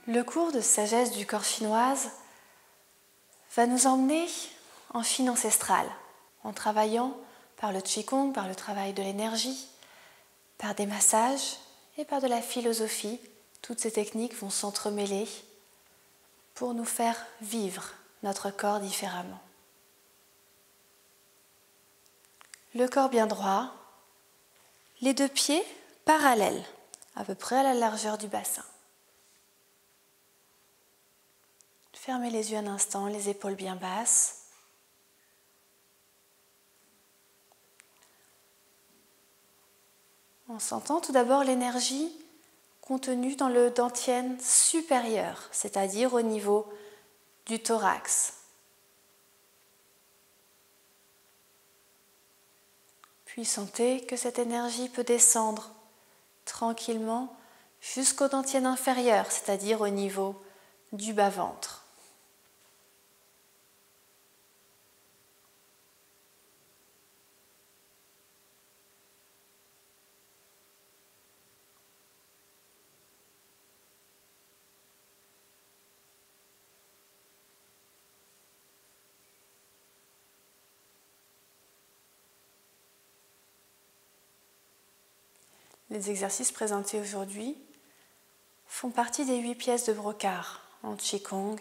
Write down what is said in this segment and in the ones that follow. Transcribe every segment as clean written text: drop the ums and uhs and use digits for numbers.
Le cours de sagesse du corps chinoise va nous emmener en Chine ancestrale, en travaillant par le Qigong, par le travail de l'énergie, par des massages et par de la philosophie. Toutes ces techniques vont s'entremêler pour nous faire vivre notre corps différemment. Le corps bien droit, les deux pieds parallèles, à peu près à la largeur du bassin. Fermez les yeux un instant, les épaules bien basses. En sentant tout d'abord l'énergie contenue dans le dantian supérieur, c'est-à-dire au niveau du thorax. Puis sentez que cette énergie peut descendre tranquillement jusqu'au dantian inférieur, c'est-à-dire au niveau du bas-ventre. Les exercices présentés aujourd'hui font partie des 8 pièces de brocart en Qigong.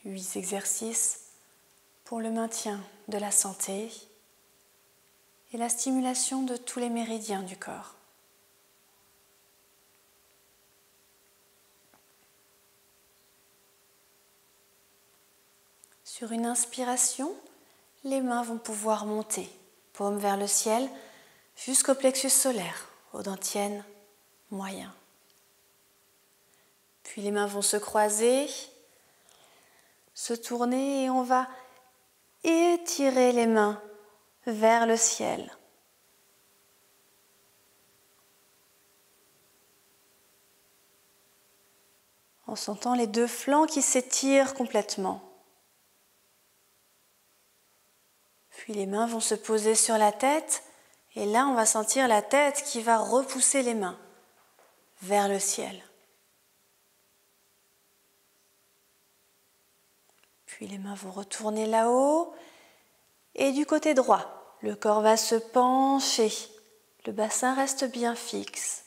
8 exercices pour le maintien de la santé et la stimulation de tous les méridiens du corps. Sur une inspiration, les mains vont pouvoir monter, paume vers le ciel, jusqu'au plexus solaire, au dantian moyen. Puis les mains vont se croiser, se tourner et on va étirer les mains vers le ciel. En sentant les deux flancs qui s'étirent complètement. Puis les mains vont se poser sur la tête et là on va sentir la tête qui va repousser les mains vers le ciel. Puis les mains vont retourner là-haut et du côté droit, le corps va se pencher, le bassin reste bien fixe.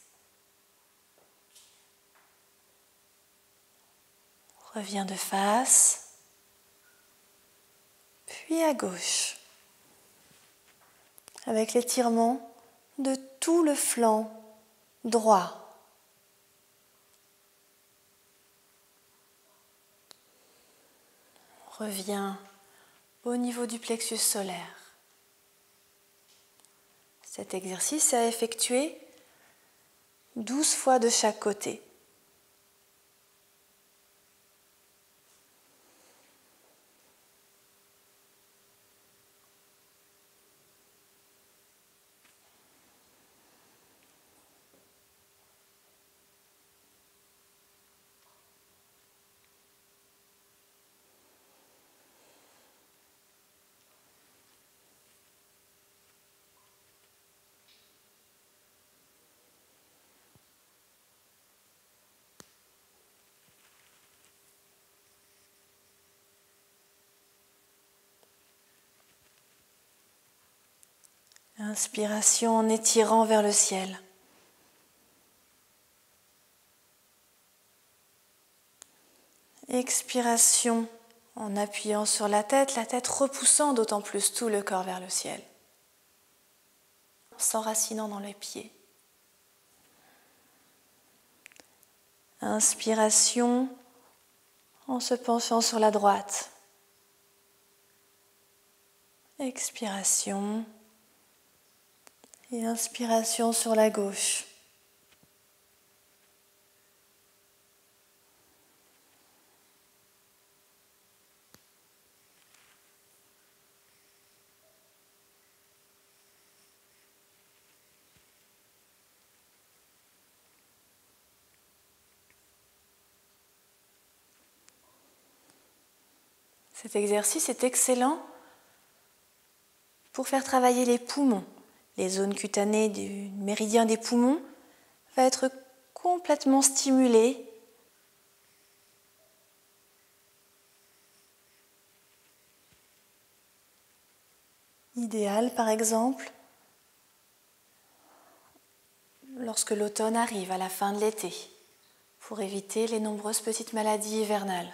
On revient de face, puis à gauche, avec l'étirement de tout le flanc droit. On revient au niveau du plexus solaire. Cet exercice est à effectuer 12 fois de chaque côté. Inspiration en étirant vers le ciel. Expiration en appuyant sur la tête repoussant d'autant plus tout le corps vers le ciel. S'enracinant dans les pieds. Inspiration en se penchant sur la droite. Expiration. Et inspiration sur la gauche. Cet exercice est excellent pour faire travailler les poumons. Les zones cutanées du méridien des poumons va être complètement stimulé. Idéal, par exemple, lorsque l'automne arrive à la fin de l'été, pour éviter les nombreuses petites maladies hivernales.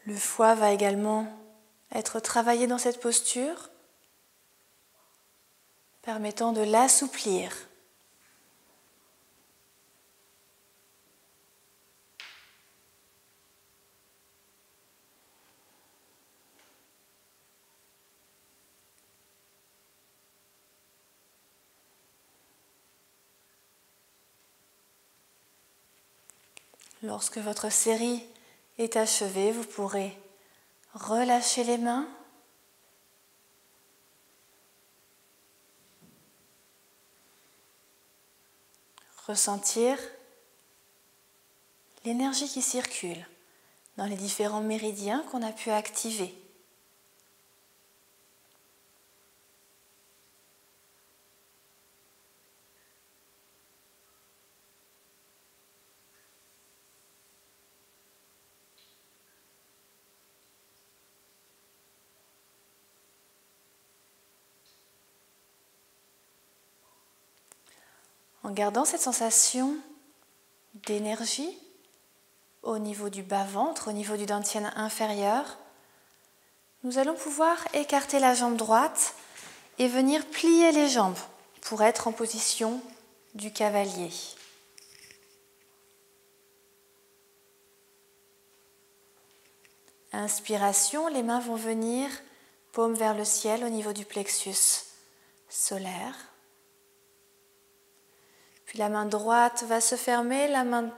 Le foie va également être travaillé dans cette posture, permettant de l'assouplir. Lorsque votre série est achevée, vous pourrez relâcher les mains, ressentir l'énergie qui circule dans les différents méridiens qu'on a pu activer. En gardant cette sensation d'énergie au niveau du bas-ventre, au niveau du dantian inférieur, nous allons pouvoir écarter la jambe droite et venir plier les jambes pour être en position du cavalier. Inspiration, les mains vont venir paume vers le ciel au niveau du plexus solaire. Puis la main droite va se fermer, la main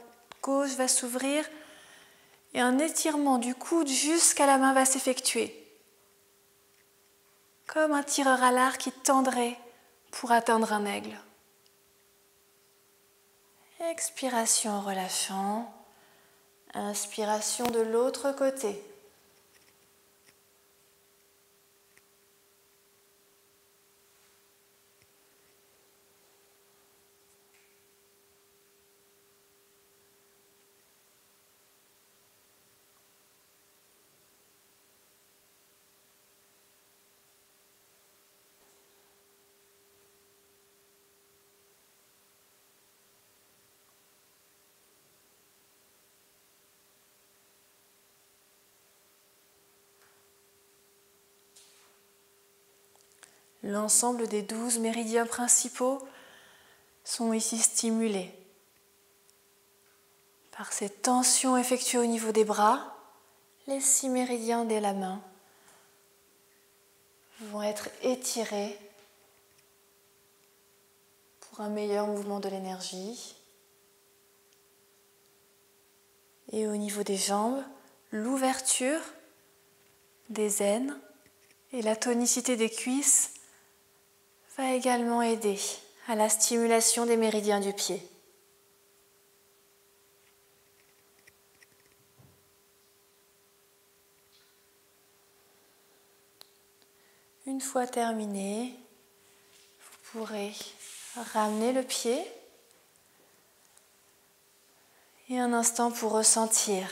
gauche va s'ouvrir et un étirement du coude jusqu'à la main va s'effectuer. Comme un tireur à l'arc qui tendrait pour atteindre un aigle. Expiration en relâchant. Inspiration de l'autre côté. L'ensemble des 12 méridiens principaux sont ici stimulés par cette tension effectuée au niveau des bras. Les 6 méridiens de la main vont être étirés pour un meilleur mouvement de l'énergie. Et au niveau des jambes, l'ouverture des aines et la tonicité des cuisses va également aider à la stimulation des méridiens du pied. Une fois terminé, vous pourrez ramener le pied et un instant pour ressentir